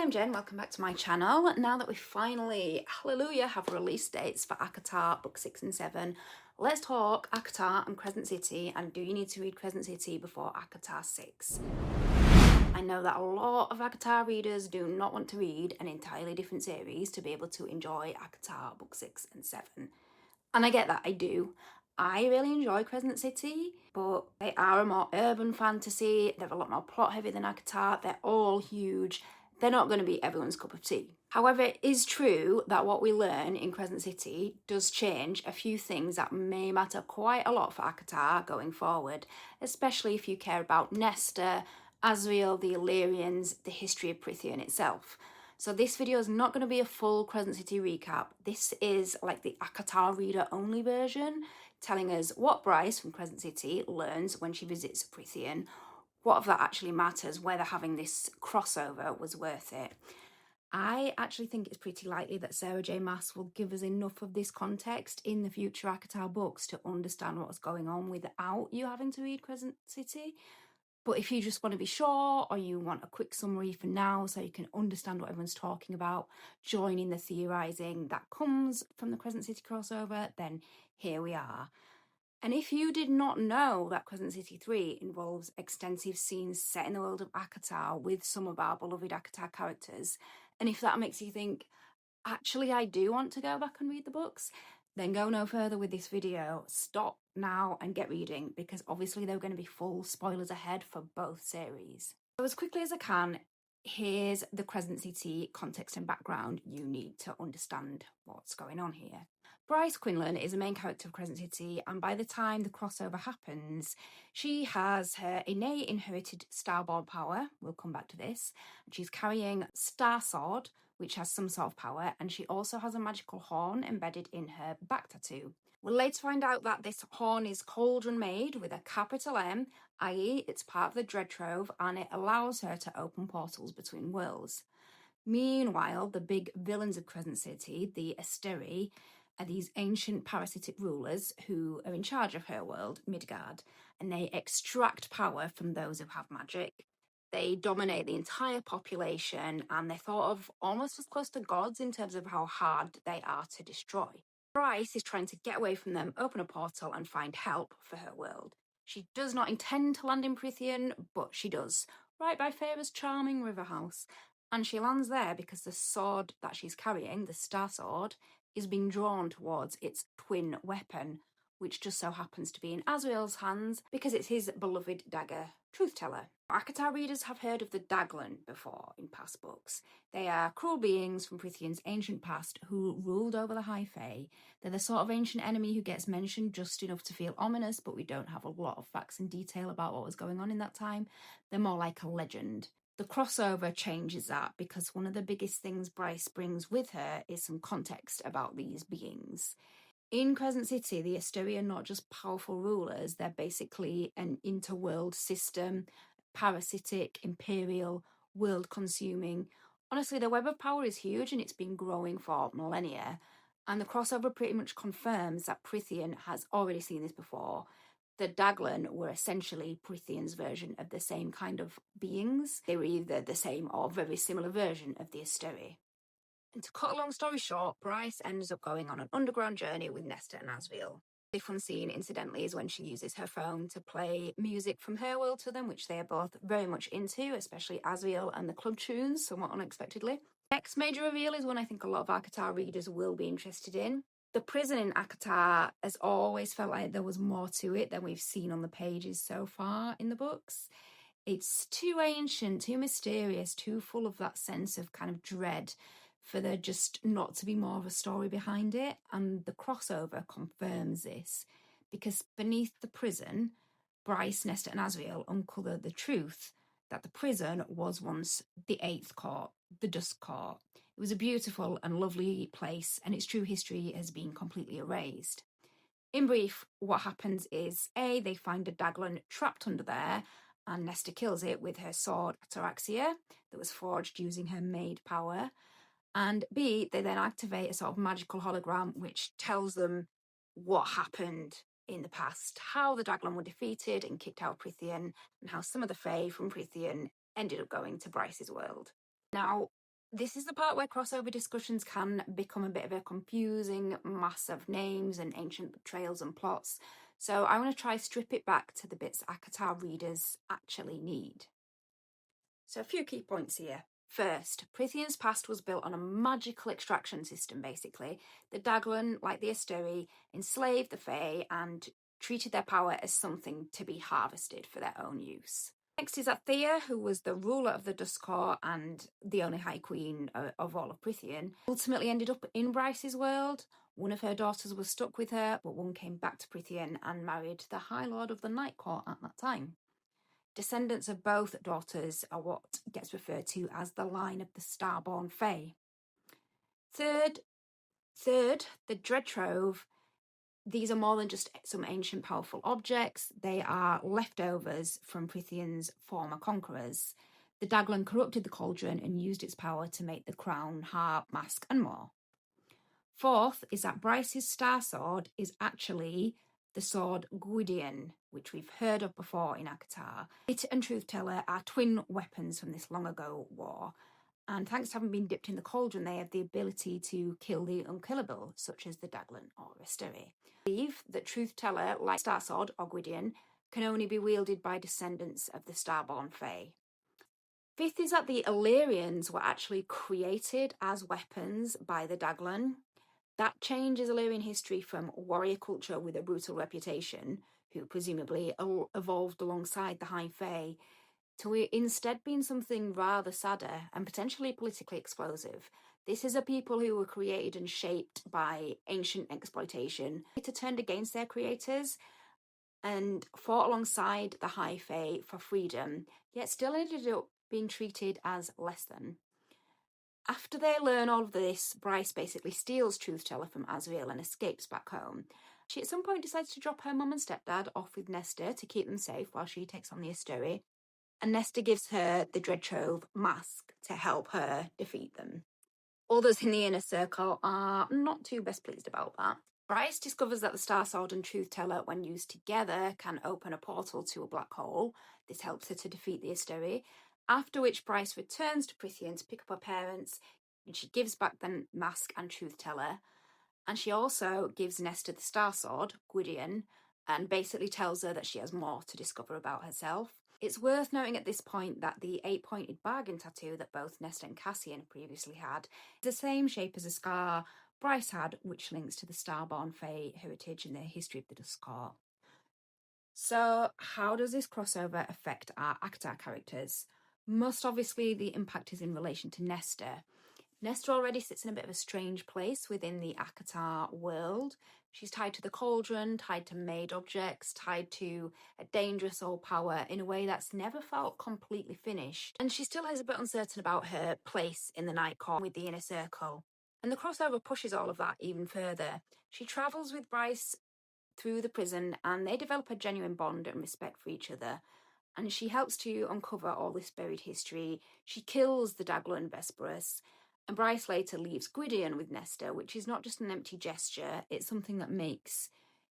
I'm Jen, welcome back to my channel. Now that we finally, hallelujah, have release dates for ACOTAR Book 6 and 7, let's talk ACOTAR and Crescent City, and do you need to read Crescent City before ACOTAR 6? I know that a lot of ACOTAR readers do not want to read an entirely different series to be able to enjoy ACOTAR Book 6 and 7. And I get that, I do. I really enjoy Crescent City, but they are a more urban fantasy, they're a lot more plot heavy than ACOTAR, they're all huge, they're not going to be everyone's cup of tea. However, it is true that what we learn in Crescent City does change a few things that may matter quite a lot for ACOTAR going forward, especially if you care about Nesta, Asriel, the Illyrians, the history of Prythian itself. So this video is not going to be a full Crescent City recap. This is like the ACOTAR reader only version, telling us what Bryce from Crescent City learns when she visits Prythian, what of that actually matters, whether having this crossover was worth it. I actually think it's pretty likely that Sarah J Maas will give us enough of this context in the future ACOTAR books to understand what's going on without you having to read Crescent City. But if you just want to be sure, or you want a quick summary for now so you can understand what everyone's talking about, joining the theorising that comes from the Crescent City crossover, then here we are. And if you did not know that Crescent City 3 involves extensive scenes set in the world of ACOTAR with some of our beloved ACOTAR characters, and if that makes you think, actually I do want to go back and read the books, then go no further with this video. Stop now and get reading, because obviously there are going to be full spoilers ahead for both series. So as quickly as I can, here's the Crescent City context and background you need to understand what's going on here. Bryce Quinlan is a main character of Crescent City, and by the time the crossover happens, she has her innate inherited starborn power. We'll come back to this. She's carrying Star Sword, which has some sort of power, and she also has a magical horn embedded in her back tattoo. We'll later find out that this horn is cauldron made with a capital M, i.e. it's part of the Dread Trove, and it allows her to open portals between worlds. Meanwhile, the big villains of Crescent City, the Asteri, are these ancient parasitic rulers who are in charge of her world, Midgard, and they extract power from those who have magic. They dominate the entire population, and they're thought of almost as close to gods in terms of how hard they are to destroy. Bryce is trying to get away from them, open a portal, and find help for her world. She does not intend to land in Prythian, but she does, right by Feyre's charming river house. And she lands there because the sword that she's carrying, the Star Sword, is being drawn towards its twin weapon, which just so happens to be in Asriel's hands because it's his beloved dagger, Truth Teller. ACOTAR readers have heard of the Daglan before in past books. They are cruel beings from Prythian's ancient past who ruled over the High Fae. They're the sort of ancient enemy who gets mentioned just enough to feel ominous, but we don't have a lot of facts and detail about what was going on in that time. They're more like a legend. The crossover changes that because one of the biggest things Bryce brings with her is some context about these beings. In Crescent City, the Asteri are not just powerful rulers, they're basically an interworld system, parasitic, imperial, world-consuming. Honestly, the web of power is huge and it's been growing for millennia. And the crossover pretty much confirms that Prythian has already seen this before. The Daglan were essentially Prythian's version of the same kind of beings. They were either the same or very similar version of the Asteri. And to cut a long story short, Bryce ends up going on an underground journey with Nesta and Asriel. The fun scene, incidentally, is when she uses her phone to play music from her world to them, which they are both very much into, especially Asriel and the club tunes, somewhat unexpectedly. Next major reveal is one I think a lot of ACOTAR readers will be interested in. The prison in ACOTAR has always felt like there was more to it than we've seen on the pages so far in the books. It's too ancient, too mysterious, too full of that sense of kind of dread for there just not to be more of a story behind it. And the crossover confirms this, because beneath the prison, Bryce, Nesta and Asriel uncover the truth that the prison was once the Eighth Court, the Dusk Court. It was a beautiful and lovely place, and its true history has been completely erased. In brief, what happens is, A, they find a Daglan trapped under there, and Nesta kills it with her sword Ataraxia that was forged using her maid power. And B, they then activate a sort of magical hologram which tells them what happened in the past, how the Daglan were defeated and kicked out of Prythian, and how some of the Fae from Prythian ended up going to Bryce's world. Now, This is the part where crossover discussions can become a bit of a confusing mass of names and ancient betrayals and plots. So I want to try strip it back to the bits ACOTAR readers actually need. So a few key points here. First, Prythian's past was built on a magical extraction system, basically. The Daglan, like the Asteri, enslaved the Fae and treated their power as something to be harvested for their own use. Next is Thea, who was the ruler of the Duskor and the only High Queen of all of Prythian, ultimately ended up in Bryce's world. One of her daughters was stuck with her, but one came back to Prythian and married the High Lord of the Night Court at that time. Descendants of both daughters are what gets referred to as the line of the Starborn Fae. Third, the Dread Trove. These are more than just some ancient powerful objects. They are leftovers from Prythian's former conquerors. The Daglan corrupted the cauldron and used its power to make the crown, harp, mask, and more. Fourth is that Bryce's star sword is actually the sword Gwydion, which we've heard of before in ACOTAR. It and Truth Teller are twin weapons from this long ago war, and thanks to having been dipped in the cauldron, they have the ability to kill the unkillable, such as the Daglan or Asteri. I believe that Truth Teller, like Star Sword or Gwydion, can only be wielded by descendants of the Starborn Fae. Fifth is that the Illyrians were actually created as weapons by the Daglan. That changes Illyrian history from warrior culture with a brutal reputation, who presumably evolved alongside the High Fae, to instead being something rather sadder and potentially politically explosive. This is a people who were created and shaped by ancient exploitation, later turned against their creators and fought alongside the High Fae for freedom, yet still ended up being treated as less than. After they learn all of this, Bryce basically steals Truth Teller from Asriel and escapes back home. She at some point decides to drop her mum and stepdad off with Nesta to keep them safe while she takes on the Asteri, and Nesta gives her the Dread Trove mask to help her defeat them. Others in the inner circle are not too best pleased about that. Bryce discovers that the Star Sword and Truth Teller, when used together, can open a portal to a black hole. This helps her to defeat the Asteri, after which Bryce returns to Prythian to pick up her parents, and she gives back the mask and Truth Teller, and she also gives Nesta the Star Sword, Gwydion, and basically tells her that she has more to discover about herself. It's worth noting at this point that the 8-pointed bargain tattoo that both Nesta and Cassian previously had is the same shape as a scar Bryce had, which links to the Starborn Fae heritage and the history of the Dusk Court. So, how does this crossover affect our ACOTAR characters? Most obviously, the impact is in relation to Nesta. Nesta already sits in a bit of a strange place within the ACOTAR world. She's tied to the cauldron, tied to made objects, tied to a dangerous old power in a way that's never felt completely finished. And she still is a bit uncertain about her place in the Night Court with the inner circle. And the crossover pushes all of that even further. She travels with Bryce through the prison and they develop a genuine bond and respect for each other. And she helps to uncover all this buried history. She kills the Daglan Vesperus, and Bryce later leaves Gwydion with Nesta, which is not just an empty gesture, it's something that makes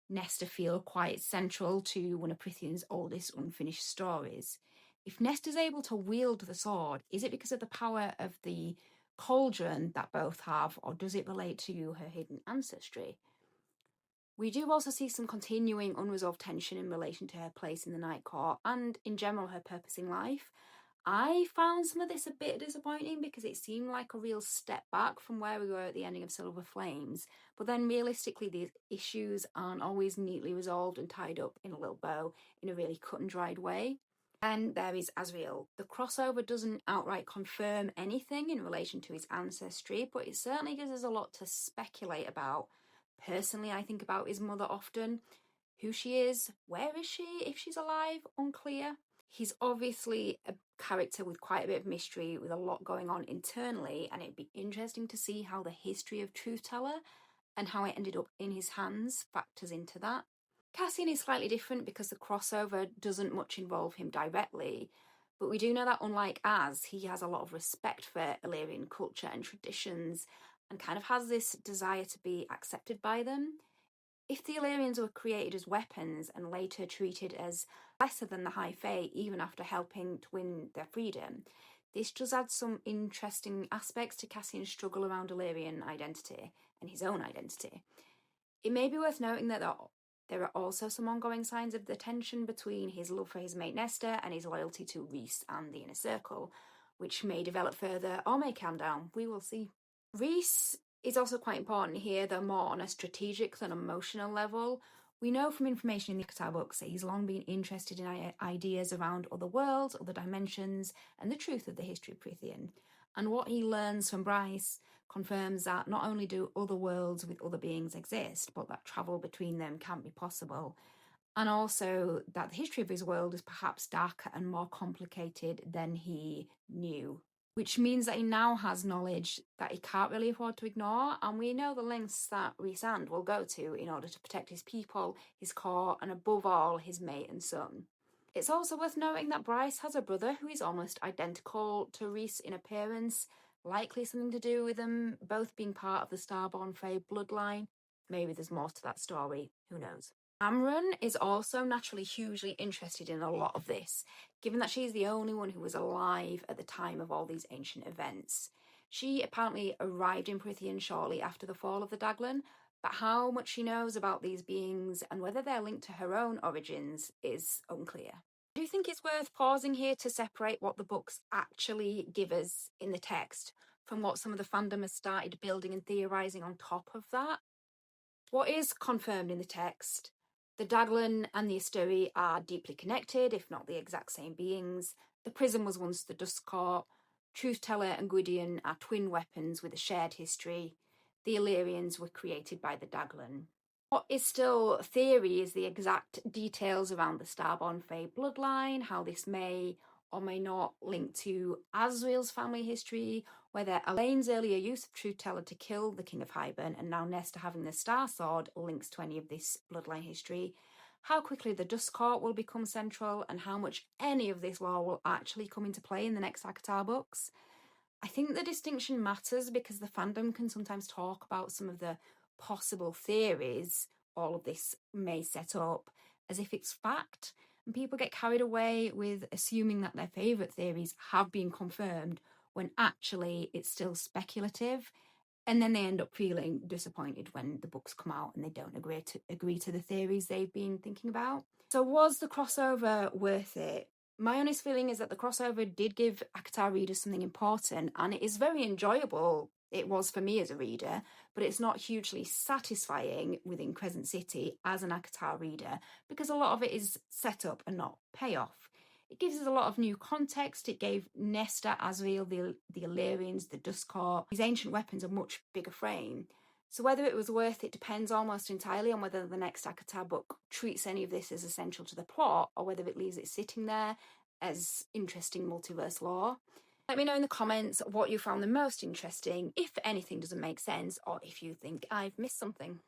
Nesta feel quite central to one of Prythian's oldest unfinished stories. If Nesta's able to wield the sword, is it because of the power of the cauldron that both have, or does it relate to her hidden ancestry? We do also see some continuing unresolved tension in relation to her place in the Night Court and, in general, her purpose in life. I found some of this a bit disappointing because it seemed like a real step back from where we were at the ending of Silver Flames. But then, realistically, these issues aren't always neatly resolved and tied up in a little bow in a really cut and dried way. And there is Asriel. The crossover doesn't outright confirm anything in relation to his ancestry, but it certainly gives us a lot to speculate about. Personally, I think about his mother often. Who she is, where is she, if she's alive, unclear. He's obviously a character with quite a bit of mystery, with a lot going on internally, and it'd be interesting to see how the history of Truth Teller and how it ended up in his hands factors into that. Cassian is slightly different because the crossover doesn't much involve him directly, but we do know that unlike Az, he has a lot of respect for Illyrian culture and traditions and kind of has this desire to be accepted by them. If the Illyrians were created as weapons and later treated as lesser than the High Fae even after helping to win their freedom, This does add some interesting aspects to Cassian's struggle around Illyrian identity and his own identity. It may be worth noting that there are also some ongoing signs of the tension between his love for his mate Nesta and his loyalty to Rhys and the Inner Circle, which may develop further or may calm down. We will see. Rhys is also quite important here, though more on a strategic than emotional level. We know from information in the ACOTAR books that he's long been interested in ideas around other worlds, other dimensions, and the truth of the history of Prythian. And what he learns from Bryce confirms that not only do other worlds with other beings exist, but that travel between them can be possible. And also that the history of his world is perhaps darker and more complicated than he knew, which means that he now has knowledge that he can't really afford to ignore, and we know the lengths that Rhys And will go to in order to protect his people, his core, and above all, his mate and son. It's also worth noting that Bryce has a brother who is almost identical to Rhys in appearance, likely something to do with them both being part of the Starborn Fae bloodline. Maybe there's more to that story, who knows. Amryn is also naturally hugely interested in a lot of this, given that she's the only one who was alive at the time of all these ancient events. She apparently arrived in Prythian shortly after the fall of the Daglan, but how much she knows about these beings and whether they're linked to her own origins is unclear. I do think it's worth pausing here to separate what the books actually give us in the text from what some of the fandom has started building and theorising on top of that. What is confirmed in the text: the Daglan and the Asturi are deeply connected, if not the exact same beings. The prism was once the Dust Court. Truth Teller and Gwydion are twin weapons with a shared history. The Illyrians were created by the Daglan. What is still theory is the exact details around the Starborn Fae bloodline, how this may or may not link to Asriel's family history, whether Elaine's earlier use of Truth Teller to kill the King of Hybern and now Nesta having the Star Sword links to any of this bloodline history, how quickly the Dust Court will become central, and how much any of this lore will actually come into play in the next ACOTAR books. I think the distinction matters because the fandom can sometimes talk about some of the possible theories all of this may set up as if it's fact, and people get carried away with assuming that their favourite theories have been confirmed when actually it's still speculative, and then they end up feeling disappointed when the books come out and they don't agree to the theories they've been thinking about. So was the crossover worth it? My honest feeling is that the crossover did give ACOTAR readers something important, and it is very enjoyable. It was for me as a reader, but it's not hugely satisfying within Crescent City as an ACOTAR reader because a lot of it is set up and not payoff. It gives us a lot of new context. It gave Nesta, Asriel, the Illyrians, the Dust Court, these ancient weapons a much bigger frame. So whether it was worth it depends almost entirely on whether the next ACOTAR book treats any of this as essential to the plot or whether it leaves it sitting there as interesting multiverse lore. Let me know in the comments what you found the most interesting, if anything doesn't make sense, or if you think I've missed something.